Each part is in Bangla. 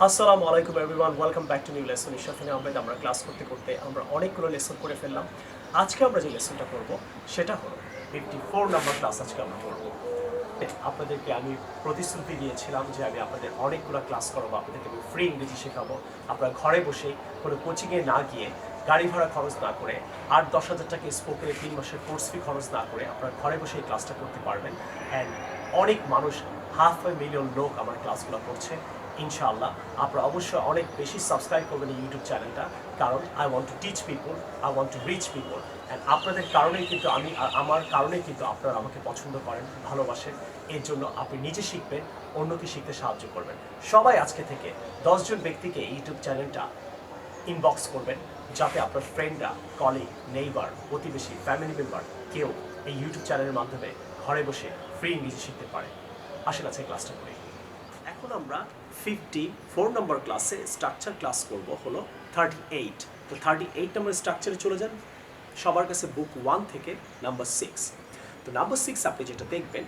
আসসালামু আলাইকুম everyone, welcome back to new lesson. Ishrafin Ahmed. আমরা ক্লাস করতে করতে আমরা অনেকগুলো লেসন করে ফেললাম। আজকে আমরা যে লেসনটা করব সেটা হলো 54 নাম্বার ক্লাস আজকে আমরা করব। আপনাদেরকে আমি প্রতিশ্রুতি দিয়েছিলাম যে আমি আপনাদের অনেকগুলো ক্লাস করাবো, আপনাদেরকে আমি ফ্রি ইংরেজি শেখাবো। আপনারা ঘরে বসেই কোনো কোচিংয়ে না গিয়ে, গাড়ি ভাড়া খরচ না করে, 8-10 হাজার টাকা স্পোকেনে 3 মাসের কোর্স ফি খরচ না করে আপনারা ঘরে বসে এই ক্লাসটা করতে পারবেন। অ্যান্ড অনেক মানুষ, 500,000 লোক আমার ক্লাসগুলো করছে। ইনশাআল্লাহ আপনারা অবশ্যই অনেক বেশি সাবস্ক্রাইব করবেন এই ইউটিউব চ্যানেলটা, কারণ I want to teach people, I want to reach people. And আপনাদের কারণেই কিন্তু আমার কারণেই কিন্তু আপনারা আমাকে পছন্দ করেন, ভালোবাসেন। এর জন্য আপনি নিজে শিখবেন, অন্যকে শিখতে সাহায্য করবেন। সবাই আজকে থেকে 10 জন ব্যক্তিকে ইউটিউব চ্যানেলটা ইনবক্স করবেন, যাতে আপনার ফ্রেন্ডরা, কলিগ, নেইবার, প্রতিবেশী, ফ্যামিলি মেম্বার কেউ এই ইউটিউব চ্যানেলের মাধ্যমে ঘরে বসে ফ্রি ইংরেজি শিখতে পারে। আসেন আছে ক্লাসটা করি। এখন আমরা 54 নম্বর ক্লাসে স্ট্রাকচার ক্লাস করব হলো 38। তো 38 নম্বর স্ট্রাকচারে চলে যান। সবার কাছে বুক 1 থেকে নাম্বার 6। তো নাম্বার 6 আপনি যেটা দেখবেন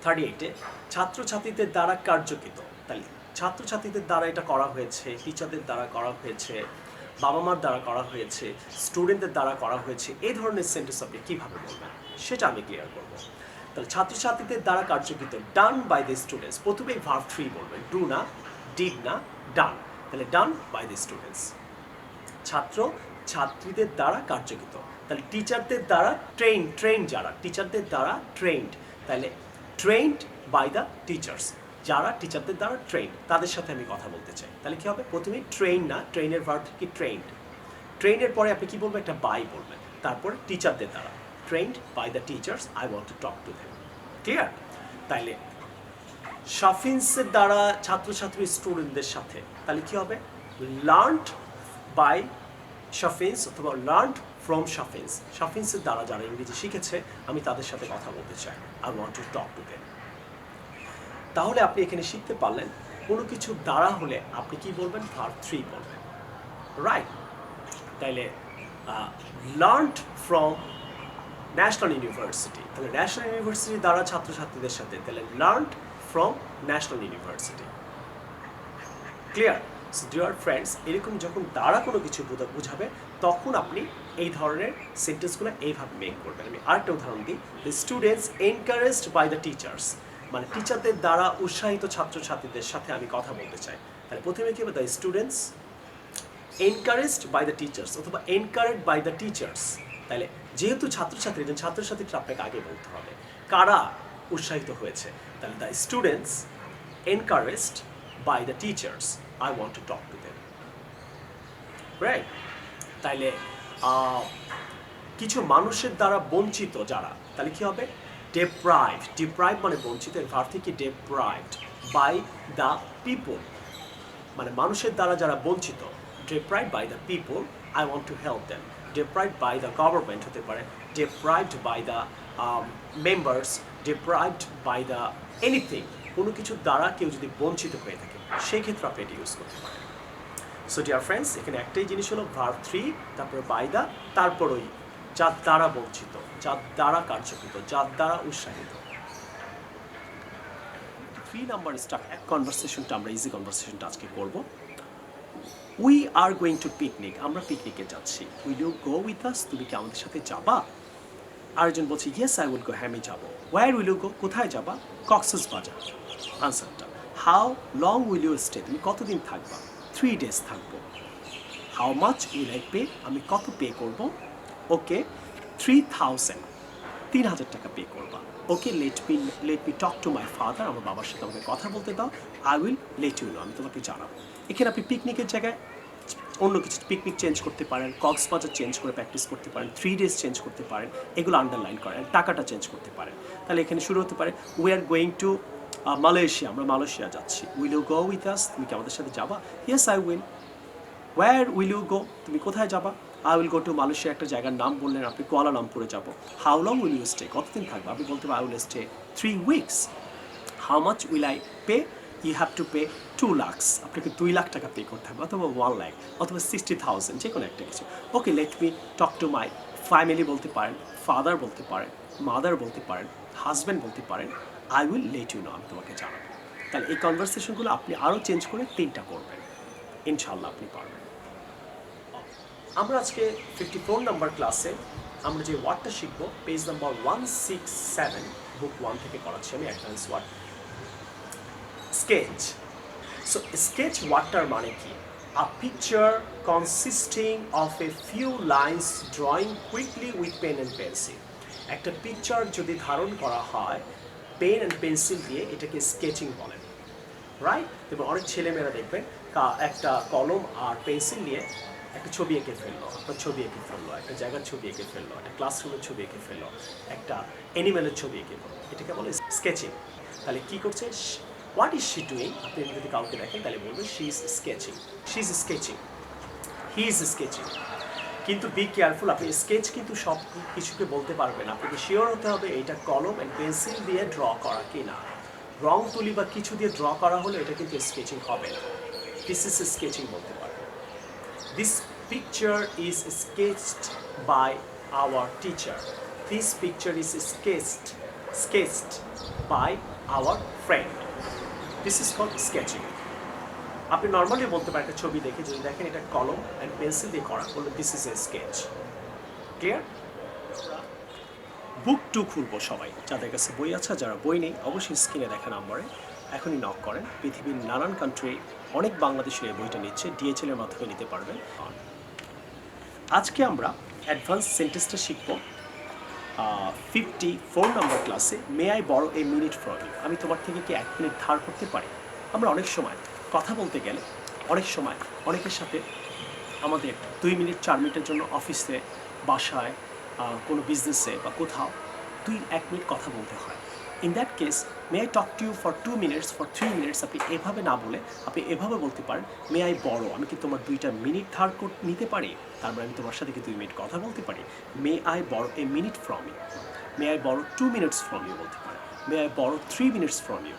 38-এ ছাত্রছাত্রীদের দ্বারা কার্যকৃত। তাই ছাত্রছাত্রীদের দ্বারা এটা করা হয়েছে, টিচারদের দ্বারা করা হয়েছে, বাবা মার দ্বারা করা হয়েছে, স্টুডেন্টদের দ্বারা করা হয়েছে। এই ধরনের সেন্টেন্স আপনি কীভাবে বলবেন সেটা আমি ক্লিয়ার করব। তাহলে ছাত্রছাত্রীদের দ্বারা কার্যকৃত, ডান বাই দ্য স্টুডেন্টস। প্রথমেই ভার্ব 3 বলবেন, ডু না, ডিড না, ডান। তাহলে ডান বাই দ্য স্টুডেন্টস। ছাত্র ছাত্রীদের দ্বারা কার্যকৃত, তাহলে টিচারদের দ্বারা ট্রেন যারা, টিচারদের দ্বারা ট্রেন্ড, তাহলে ট্রেন্ড বাই দ্য টিচার্স। যারা টিচারদের দ্বারা ট্রেন্ড, তাদের সাথে আমি কথা বলতে চাই। তাহলে কী হবে? প্রথমে ট্রেন না, ট্রেনের ভার্ব কি ট্রেন্ড। ট্রেনের পরে আপনি কী বলবেন? একটা বাই বলবেন। তারপরে টিচারদের দ্বারা, trained by the teachers, I want to talk to them. Clear? তাইলে শাফিন্সের দ্বারা ছাত্রছাত্রী স্টুডেন্টদের সাথে, তাহলে কী হবে? লার্নড বাই শাফিন্স অথবা লার্নড ফ্রম শাফিন্স। শাফিন্সের দ্বারা যারা ইংরেজি শিখেছে, আমি তাদের সাথে কথা বলতে চাই। I want to talk to them. তাহলে আপনি এখানে শিখতে পারলেন কোনো কিছু দ্বারা হলে আপনি কি বলবেন? ভার্ব 3 বলবেন, রাইট? তাইলে লার্নড ফ্রম ন্যাশনাল ইউনিভার্সিটি, তাহলে ন্যাশনাল ইউনিভার্সিটি দ্বারা ছাত্রছাত্রীদের সাথে, তাহলে learned from national university. Clear? So dear friends, এরকম যখন দ্বারা কোনো কিছু বোঝাবে তখন আপনি এই ধরনের সেন্টেন্সগুলো এইভাবে মেক করবেন। আমি আরেকটা উদাহরণ দিই। The students encouraged by the teachers, মানে টিচারদের দ্বারা উৎসাহিত ছাত্রছাত্রীদের সাথে আমি কথা বলতে চাই। তাহলে প্রথমে কী হবে? The students encouraged by the teachers অথবা এনকারেড বাই দ্য টিচার্স। তাহলে যেহেতু ছাত্রছাত্রী, ছাত্রছাত্রীটা আপনাকে আগে বলতে হবে কারা উৎসাহিত হয়েছে। তাহলে the students encouraged by the teachers, I want to talk to them, right? তাইলে কিছু মানুষের দ্বারা বঞ্চিত যারা, তাহলে কী হবে? ডেপ্রাইভড। ডিপ্রাইভ মানে বঞ্চিত, এর ভার্ব থেকে ডেপ্রাইভড বাই দ্য পিপল, মানে মানুষের দ্বারা যারা বঞ্চিত। deprived by the people, I want to help them. Deprived by the government হতে পারে, deprived by the members, deprived by the anything। কোনো কিছু দ্বারা কেউ যদি বঞ্চিত হয়ে থাকে সেই ক্ষেত্রে আপনি এটি ইউজ করতে পারেন। সো ডিয়ার ফ্রেন্ডস, এখানে একটাই জিনিস হলো ভার্ব 3, তারপরে বাই দ্য, তারপরই যার দ্বারা বঞ্চিত, যার দ্বারা কার্যকৃত, যার দ্বারা উৎসাহিত। 3 নাম্বার স্টাক কনভারসেশনটা আমরা ইজি কনভারসেশনটা আজকে করব। We are going to picnic, আমরা পিকনিকে যাচ্ছি। Will you go with us, তুমি কি আমাদের সাথে যাবা? আরেকজন বলছে ইয়েস আই উইল গো, হ্যাঁ আমি যাবো। ওয়্যার উইল ইউ গো, কোথায় যাবা? কক্সবাজার। আনসারটা, how long will you stay, তুমি কতদিন থাকবা? 3 days থাকবো। How much will I pay, আমি কত পে করবো? ওকে 3,000, 3,000 টাকা পে করবা। Okay let me talk to my father, আমার বাবার সাথে আমাকে কথা বলতে দাও। I will let you know, আমি তোমাকে জানাবো। এখানে আপনি পিকনিকের জায়গায় অন্য কিছু, পিকনিক চেঞ্জ করতে পারেন, কক্সবাজার চেঞ্জ করে প্র্যাকটিস করতে পারেন, 3 days চেঞ্জ করতে পারেন, এগুলো আন্ডারলাইন করেন। টাকাটা চেঞ্জ করতে পারেন। তাহলে এখানে শুরু হতে পারে we are going to Malaysia, আমরা মালয়েশিয়া যাচ্ছি। Will you go with us, তুমি কি আমাদের সাথে যাবা? Yes I will. Where will you go, তুমি কোথায় যাবা? I will go to Malaysia, একটা জায়গার নাম বললেন আপনি, কুয়ালালামপুরে যাবো। How long will you stay, কতদিন থাকবে? আপনি বলতে পারেন I will stay 3 weeks। How much will I pay, you have to pay 2 lakhs, আপনাকে 2 লাখ টাকা পে করতে হবে, অথবা 1 lakh, অথবা 60,000, যে কোনো একটা কিছু। ওকে let me talk to my family বলতে পারেন, ফাদার বলতে পারেন, মাদার বলতে পারেন, হাজব্যান্ড বলতে পারেন। I will let you know, আমি তোমাকে জানাবো। তাহলে এই কনভারসেশনগুলো আপনি আরও চেঞ্জ করে 3টা করবেন। ইনশাআল্লাহ আপনি পারবেন। আমরা আজকে 54 নাম্বার ক্লাসে আমরা যে ওয়ার্ডটা শিখবো পেজ নাম্বার 167 বুক 1 থেকে করাচ্ছি আমি advance word. Sketch. So sketch ওয়ার্ডটার মানে কি? A picture consisting of a few lines drawing quickly with pen and pencil. একটা পিকচার যদি ধারণ করা হয় পেন অ্যান্ড পেন্সিল দিয়ে, এটাকে স্কেচিং বলেন, রাইট? এবং অনেক ছেলেমেয়েরা দেখবেন একটা কলম আর পেন্সিল নিয়ে একটা ছবি এঁকে ফেললো, একটা ছবি এঁকে ফেললো, একটা জায়গার ছবি এঁকে ফেললো, একটা ক্লাসরুমের ছবি এঁকে ফেললো, একটা অ্যানিমেলের ছবি এঁকে ফেললো, এটাকে বলে স্কেচিং। তাহলে কী করছে? What is she doing? আপনি যদি কাউকে দেখেন তাহলে বলবেন she is sketching, she is sketching, he is sketching. কিন্তু বি কেয়ারফুল, আপনি স্কেচ কিন্তু সব কিছুকে বলতে পারবেন, আপনাকে শিওর হতে হবে এটা কলম অ্যান্ড পেন্সিল দিয়ে ড্র করা কি না। রং তুলি বা কিছু দিয়ে ড্র করা হলে এটা কিন্তু স্কেচিং হবে না। দিস ইজ স্কেচিং বলতে পারবেন। This picture is sketched by our teacher, this picture is sketched by our friend, this is called sketching. আপনি নর্মালি বলতে পারেন একটা ছবি দেখে, যদি দেখেন এটা কলম অ্যান্ড পেন্সিল দিয়ে করা, বললে this is a sketch. Clear? Book 2 খুলবো সবাই, যাদের কাছে বই আছে, যারা বই নেই অবশ্যই স্ক্রিনে দেখা নাম্বারে এখনই নক করেন। পৃথিবীর নানান কান্ট্রি অনেক বাংলাদেশি এই বইটা নিচ্ছে, ডিএচএল এর মাধ্যমে নিতে পারবেন। আজকে আমরা অ্যাডভান্স সেন্টেন্সটা শিখবো 54 নম্বর ক্লাসে। মে I borrow a minute from you? আমি তোমার থেকে কি 1 মিনিট ধার করতে পারি? আমরা অনেক সময় কথা বলতে গেলে অনেক সময় অনেকের সাথে আমাদের 2 মিনিট 4 মিনিটের জন্য অফিসে, বাসায়, কোনো বিজনেসে বা কোথাও 2-1 মিনিট কথা বলতে হয়। In that case may I talk to you for 2 minutes, for 3 minutes আপনি এভাবে না বলে আপনি এভাবে বলতে পারেন, মে আই বড়, আমি কি তোমার 2টা মিনিট ধার নিতে পারি? তার মানে আমি তোমার সাথে কি 2 মিনিট কথা বলতে পারি? May I borrow a minute from you, may I borrow 2 minutes from you বলতে পারেন, মে I borrow 3 minutes from you,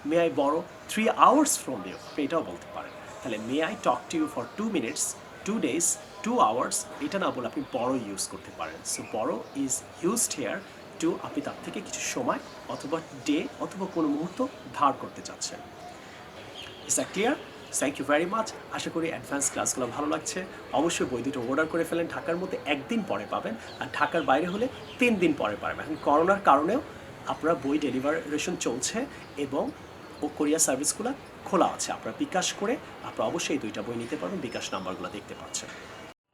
may I borrow 3 hours from you, এটাও বলতে পারেন। তাহলে may I talk to you for 2 minutes, 2 days, 2 hours, এটা না বলে আপনি বড় ইউজ করতে পারেন। সো বড় ইজ ইউজড হেয়ার টু আপনি তার থেকে কিছু সময় অথবা ডে অথবা কোনো মুহূর্ত ধার করতে চাচ্ছেন। Is that clear? Thank you very much. আশা করি অ্যাডভান্স ক্লাসগুলো ভালো লাগছে। অবশ্যই বই দুটো অর্ডার করে ফেলেন, ঢাকার মধ্যে 1 দিন পরে পাবেন, আর ঢাকার বাইরে হলে 3 দিন পরে পাবেন। এখন করোনার কারণেও আপনার বই ডেলিভারেশন চলছে এবং কোরিয়ার সার্ভিসগুলো খোলা আছে। আপনারা বিকাশ করে আপনারা অবশ্যই 2টা বই নিতে পারবেন, বিকাশ নাম্বারগুলো দেখতে পাচ্ছেন।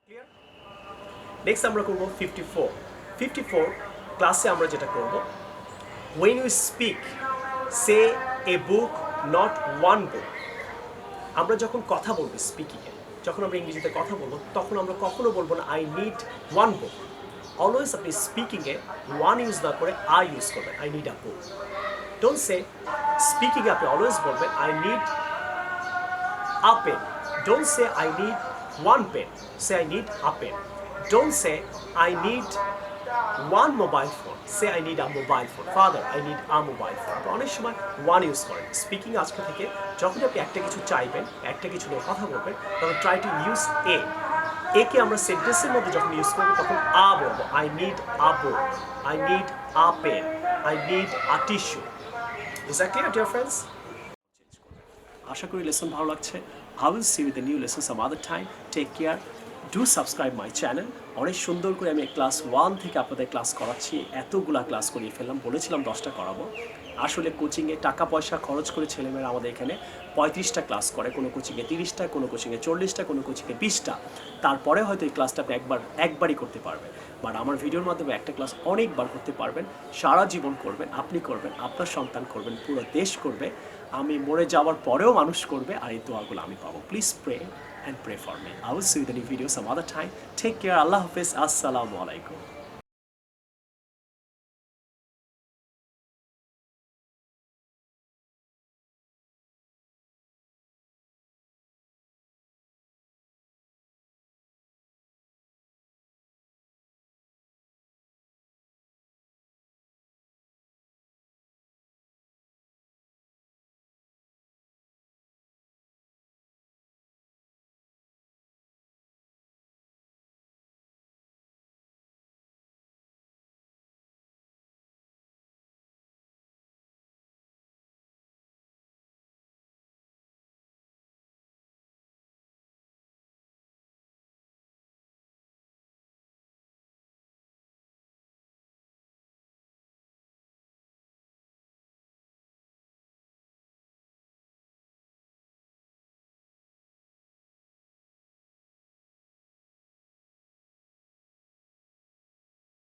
ক্লিয়ার? নেক্সট আমরা করব 54 ক্লাসে আমরা যেটা করব, when you speak say a book not one book। আমরা যখন কথা বলবো স্পিকিংয়ে, যখন আমরা ইংরেজিতে কথা বলবো তখন আমরা কখনো বলবো না আই নিড 1 বুক। অলওয়েজ আপনি স্পিকিংয়ে 1 ইউজ না করে আই ইউজ করবেন, I need a book. Don't say স্পিকিংয়ে আপনি অলওয়েজ বলবেন I need a pen. Don't say I need 1 pen, say I need a pen. Don't say I need 1 mobile phone, say I need a mobile phone. Father I need a mobile phone. আপনি অনেক সময় 1 ইউজ করেন স্পিকিং। আজকে থেকে যখন আপনি একটা কিছু চাইবেন, একটা কিছু নিয়ে কথা বলবেন, তখন ট্রাই টু ইউজ একে আমরা সেন্টেন্সের মধ্যে যখন ইউজ করবো তখন আ বলবো, I need a book, I need a pen, I need a tissue. Is that clear dear friends? আশা করি লেসন ভালো লাগছে। I will see you with a new lesson some other time. Take care. Do subscribe my channel. অনেক সুন্দর করে আমি ক্লাস 1 থেকে আপনাদের ক্লাস করাচ্ছি। এতগুলা ক্লাস করিয়ে ফেললাম, বলেছিলাম 10টা করাবো। আসলে কোচিংয়ে টাকা পয়সা খরচ করে ছেলেমেয়েরা আমাদের এখানে 35টা ক্লাস করে, কোনো কোচিংয়ে 30টা, কোনো কোচিংয়ে 40টা, কোনো কোচিংয়ে 20টা। তারপরে হয়তো এই ক্লাসটা আপনি একবারই করতে পারবেন। বাট আমার ভিডিওর মাধ্যমে একটা ক্লাস অনেকবার করতে পারবেন, সারা জীবন করবেন, আপনি করবেন, আপনার সন্তান করবেন, পুরো দেশ করবে, আমি মরে যাওয়ার পরেও মানুষ করবে, আর এই দোয়াগুলো আমি পাবো। Please pray and pray for me. I will see you in the new video some other time. Take care. Allah Hafiz. Assalamu alaikum.